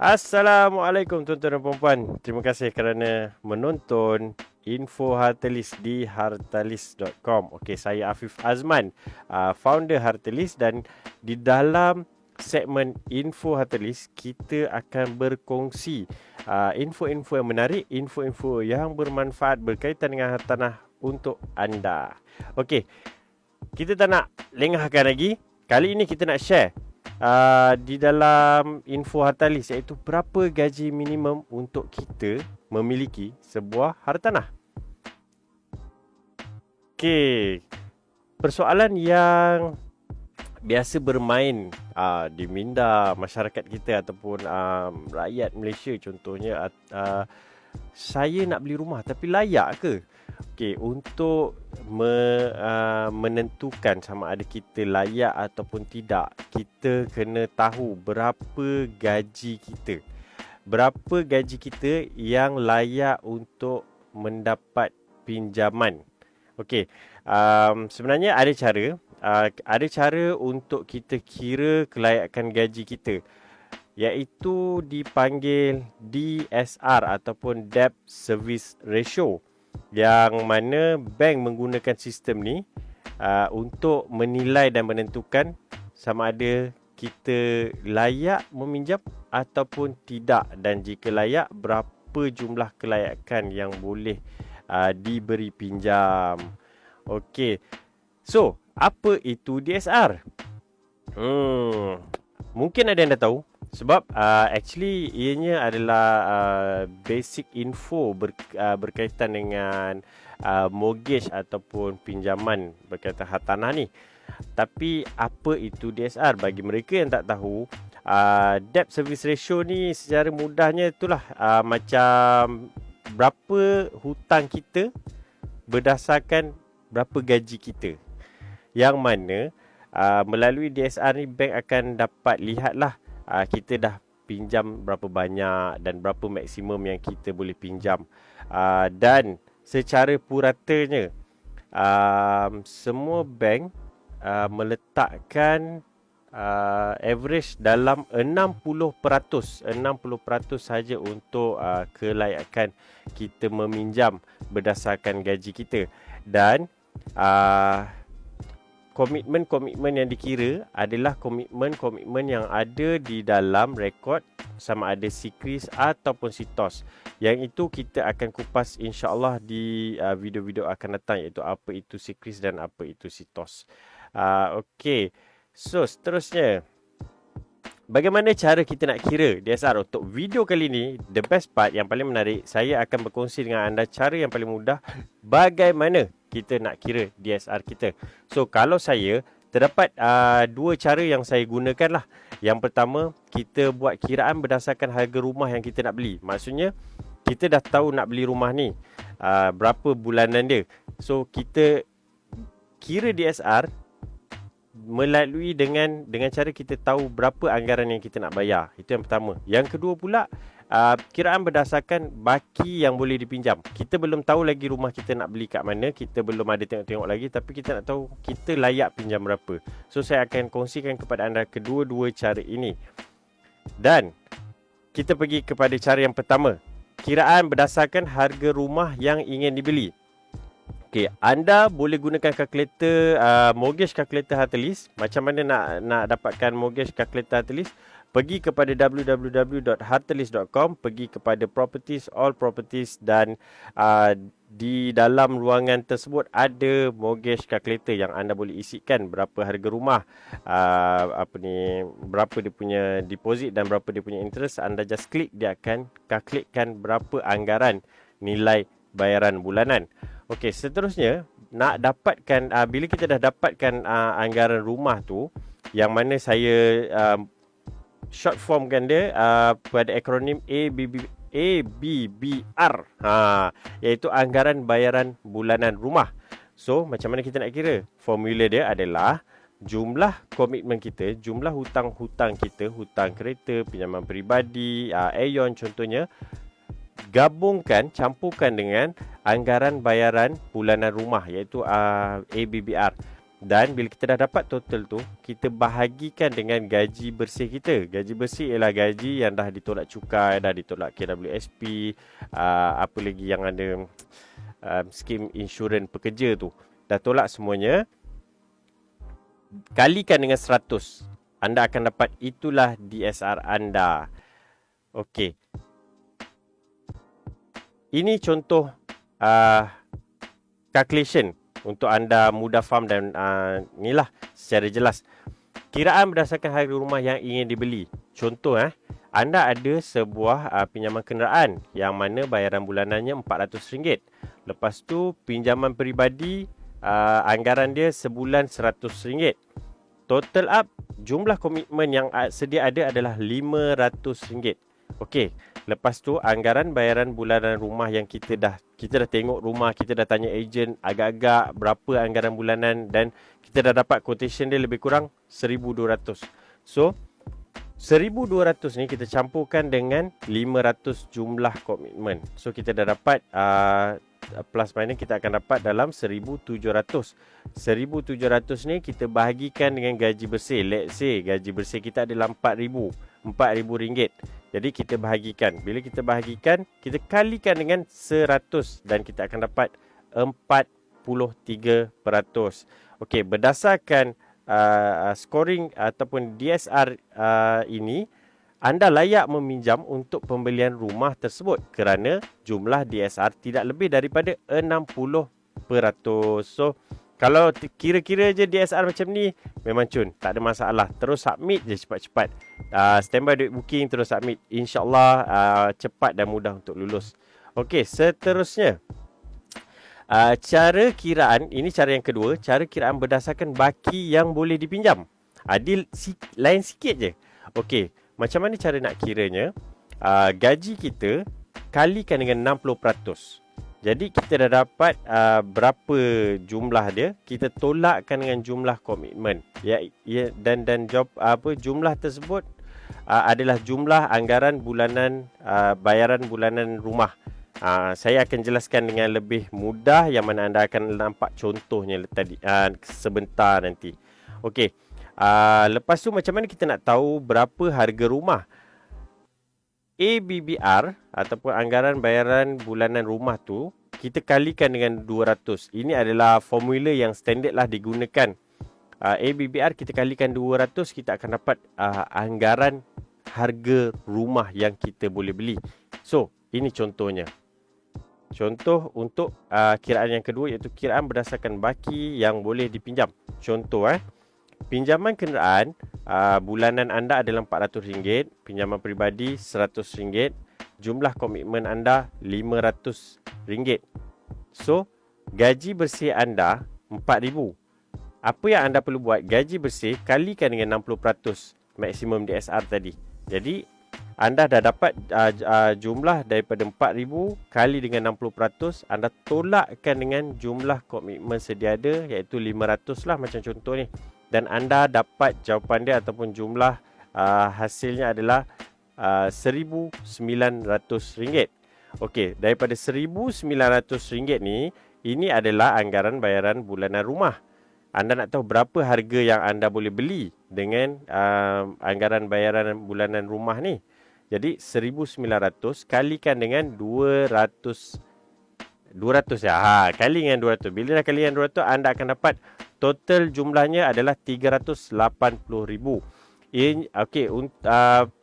Assalamualaikum tuan-tuan dan puan-puan. Terima kasih kerana menonton Info Hartalis di hartalis.com. Okey, saya Afif Azman, founder Hartalis, dan di dalam segmen Info Hartalis kita akan berkongsi info-info yang menarik, info-info yang bermanfaat berkaitan dengan hartanah untuk anda. Okey, kita tak nak lengahkan lagi. Kali ini kita nak share di dalam info hartalis, iaitu berapa gaji minimum untuk kita memiliki sebuah hartanah. Okey, persoalan yang biasa bermain di minda masyarakat kita ataupun rakyat Malaysia contohnya, saya nak beli rumah tapi layak ke? Okey, untuk menentukan sama ada kita layak ataupun tidak, kita kena tahu berapa gaji kita. Berapa gaji kita yang layak untuk mendapat pinjaman. Okey, sebenarnya ada cara untuk kita kira kelayakan gaji kita, iaitu dipanggil DSR ataupun Debt Service Ratio, yang mana bank menggunakan sistem ni untuk menilai dan menentukan sama ada kita layak meminjam ataupun tidak, dan jika layak, berapa jumlah kelayakan yang boleh diberi pinjam. Okey, so apa itu DSR? Mungkin ada yang dah tahu, sebab actually ianya adalah basic info berkaitan dengan mortgage ataupun pinjaman berkaitan hartanah ni. Tapi apa itu DSR? Bagi mereka yang tak tahu, debt service ratio ni secara mudahnya itulah macam berapa hutang kita berdasarkan berapa gaji kita. Yang mana melalui DSR ni bank akan dapat lihatlah kita dah pinjam berapa banyak dan berapa maksimum yang kita boleh pinjam. Dan secara puratanya, semua bank meletakkan average dalam 60% saja untuk kelayakan kita meminjam berdasarkan gaji kita. Dan komitmen-komitmen yang dikira adalah komitmen-komitmen yang ada di dalam rekod sama ada SIKRIS ataupun SITOS. Yang itu kita akan kupas insya-Allah di video-video akan datang, iaitu apa itu SIKRIS dan apa itu SITOS. Okey. So, seterusnya, bagaimana cara kita nak kira DSR? Untuk video kali ni, the best part, yang paling menarik, saya akan berkongsi dengan anda cara yang paling mudah bagaimana kita nak kira DSR kita. So, kalau saya, terdapat dua cara yang saya gunakan lah. Yang pertama, kita buat kiraan berdasarkan harga rumah yang kita nak beli. Maksudnya, kita dah tahu nak beli rumah ni, berapa bulanan dia. So, kita kira DSR melalui dengan cara kita tahu berapa anggaran yang kita nak bayar. Itu yang pertama. Yang kedua pula, kiraan berdasarkan baki yang boleh dipinjam. Kita belum tahu lagi rumah kita nak beli kat mana, kita belum ada tengok-tengok lagi, tapi kita nak tahu kita layak pinjam berapa. So, saya akan kongsikan kepada anda kedua-dua cara ini. Dan kita pergi kepada cara yang pertama, kiraan berdasarkan harga rumah yang ingin dibeli. Okey, anda boleh gunakan kalkulator, mortgage calculator Hartalis. Macam mana nak dapatkan mortgage calculator Hartalis? Pergi kepada www.hartalis.com, pergi kepada properties, all properties, dan di dalam ruangan tersebut ada mortgage calculator yang anda boleh isikan berapa harga rumah, berapa dia punya deposit dan berapa dia punya interest. Anda just klik, dia akan kalkulatkan berapa anggaran nilai bayaran bulanan. Okey, seterusnya, nak dapatkan bila kita dah dapatkan anggaran rumah tu, yang mana saya short formkan dia pada akronim ABBR, iaitu anggaran bayaran bulanan rumah. So, macam mana kita nak kira? Formula dia adalah jumlah komitmen kita, jumlah hutang-hutang kita, hutang kereta, pinjaman peribadi, Aeon contohnya, campurkan dengan anggaran bayaran bulanan rumah, iaitu ABBR. Dan bila kita dah dapat total tu, kita bahagikan dengan gaji bersih kita. Gaji bersih ialah gaji yang dah ditolak cukai, dah ditolak KWSP, apa lagi yang ada skim insurans pekerja tu. Dah tolak semuanya. Kalikan dengan 100. Anda akan dapat itulah DSR anda. Okey. Ini contoh calculation untuk anda mudah faham dan inilah secara jelas. Kiraan berdasarkan harga rumah yang ingin dibeli. Contoh anda ada sebuah pinjaman kenderaan yang mana bayaran bulanannya RM400. Lepas tu pinjaman peribadi anggaran dia sebulan RM100. Total up jumlah komitmen yang sedia ada adalah RM500. Okey. Lepas tu anggaran bayaran bulanan rumah yang kita dah tengok rumah, kita dah tanya ejen agak-agak berapa anggaran bulanan dan kita dah dapat quotation dia lebih kurang 1,200. So 1,200 ni kita campurkan dengan 500 jumlah komitmen. So kita dah dapat plus minus kita akan dapat dalam 1,700. 1,700 ni kita bahagikan dengan gaji bersih. Let's say gaji bersih kita adalah RM4,000. Jadi kita bahagikan. Bila kita bahagikan, kita kalikan dengan 100 dan kita akan dapat 43%. Okey, berdasarkan scoring ataupun DSR ini, anda layak meminjam untuk pembelian rumah tersebut kerana jumlah DSR tidak lebih daripada 60%. So, kalau kira-kira je DSR macam ni, memang cun, tak ada masalah. Terus submit je cepat-cepat. Standby duit booking, terus submit. InsyaAllah cepat dan mudah untuk lulus. Okey, seterusnya. Cara kiraan, ini cara yang kedua. Cara kiraan berdasarkan baki yang boleh dipinjam. Lain sikit je. Okey, macam mana cara nak kiranya? Gaji kita kalikan dengan 60%. Jadi kita dah dapat berapa jumlah dia, kita tolakkan dengan jumlah komitmen. Dan jumlah tersebut adalah jumlah anggaran bulanan bayaran bulanan rumah. Saya akan jelaskan dengan lebih mudah yang mana anda akan nampak contohnya tadi sebentar nanti. Okey. Lepas tu macam mana kita nak tahu berapa harga rumah? ABBR ataupun anggaran bayaran bulanan rumah tu kita kalikan dengan 200. Ini adalah formula yang standard lah digunakan. ABBR kita kalikan 200, kita akan dapat anggaran harga rumah yang kita boleh beli. So, ini contohnya. Contoh untuk kiraan yang kedua iaitu kiraan berdasarkan baki yang boleh dipinjam. Contoh pinjaman kenderaan bulanan anda adalah RM400, pinjaman peribadi RM100, jumlah komitmen anda RM500. So, gaji bersih anda RM4,000. Apa yang anda perlu buat? Gaji bersih kalikan dengan 60% maksimum DSR tadi. Jadi, anda dah dapat jumlah daripada RM4,000 kali dengan 60%. Anda tolakkan dengan jumlah komitmen sedia ada iaitu RM500 lah macam contoh ni. Dan anda dapat jawapan dia ataupun jumlah hasilnya adalah RM1,900. Okey, daripada RM1,900 ni, ini adalah anggaran bayaran bulanan rumah. Anda nak tahu berapa harga yang anda boleh beli dengan anggaran bayaran bulanan rumah ni. Jadi 1,900 kalikan dengan 200 ya. Kali dengan 200. Bila dah kali dengan 200, anda akan dapat total jumlahnya adalah RM380,000.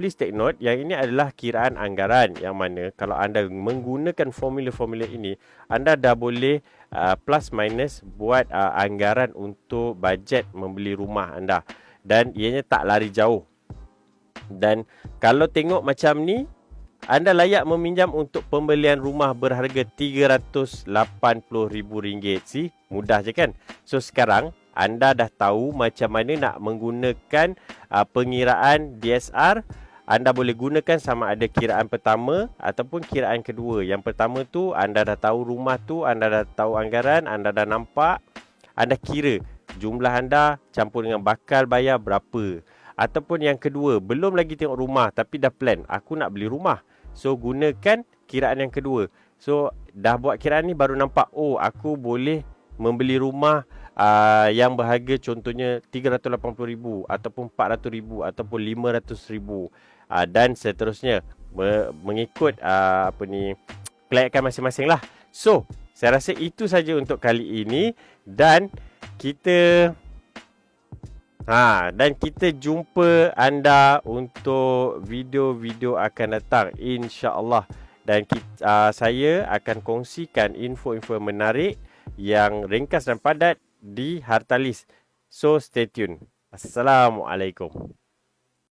Please take note, yang ini adalah kiraan anggaran yang mana kalau anda menggunakan formula-formula ini, anda dah boleh plus minus buat anggaran untuk bajet membeli rumah anda. Dan ianya tak lari jauh. Dan kalau tengok macam ni, anda layak meminjam untuk pembelian rumah berharga RM380,000. Mudah je kan? So sekarang anda dah tahu macam mana nak menggunakan pengiraan DSR. Anda boleh gunakan sama ada kiraan pertama ataupun kiraan kedua. Yang pertama tu anda dah tahu rumah tu, anda dah tahu anggaran, anda dah nampak, anda kira jumlah anda campur dengan bakal bayar berapa. Ataupun yang kedua, belum lagi tengok rumah tapi dah plan, aku nak beli rumah. So gunakan kiraan yang kedua. So dah buat kiraan ni baru nampak, oh aku boleh membeli rumah yang berharga contohnya 380,000 ataupun 400,000 ataupun 500,000 dan seterusnya mengikut kelayakan masing-masing lah. So, saya rasa itu saja untuk kali ini dan kita kita jumpa anda untuk video-video akan datang insya-Allah dan saya akan kongsikan info-info menarik yang ringkas dan padat di Hartalis. So stay tune. Assalamualaikum.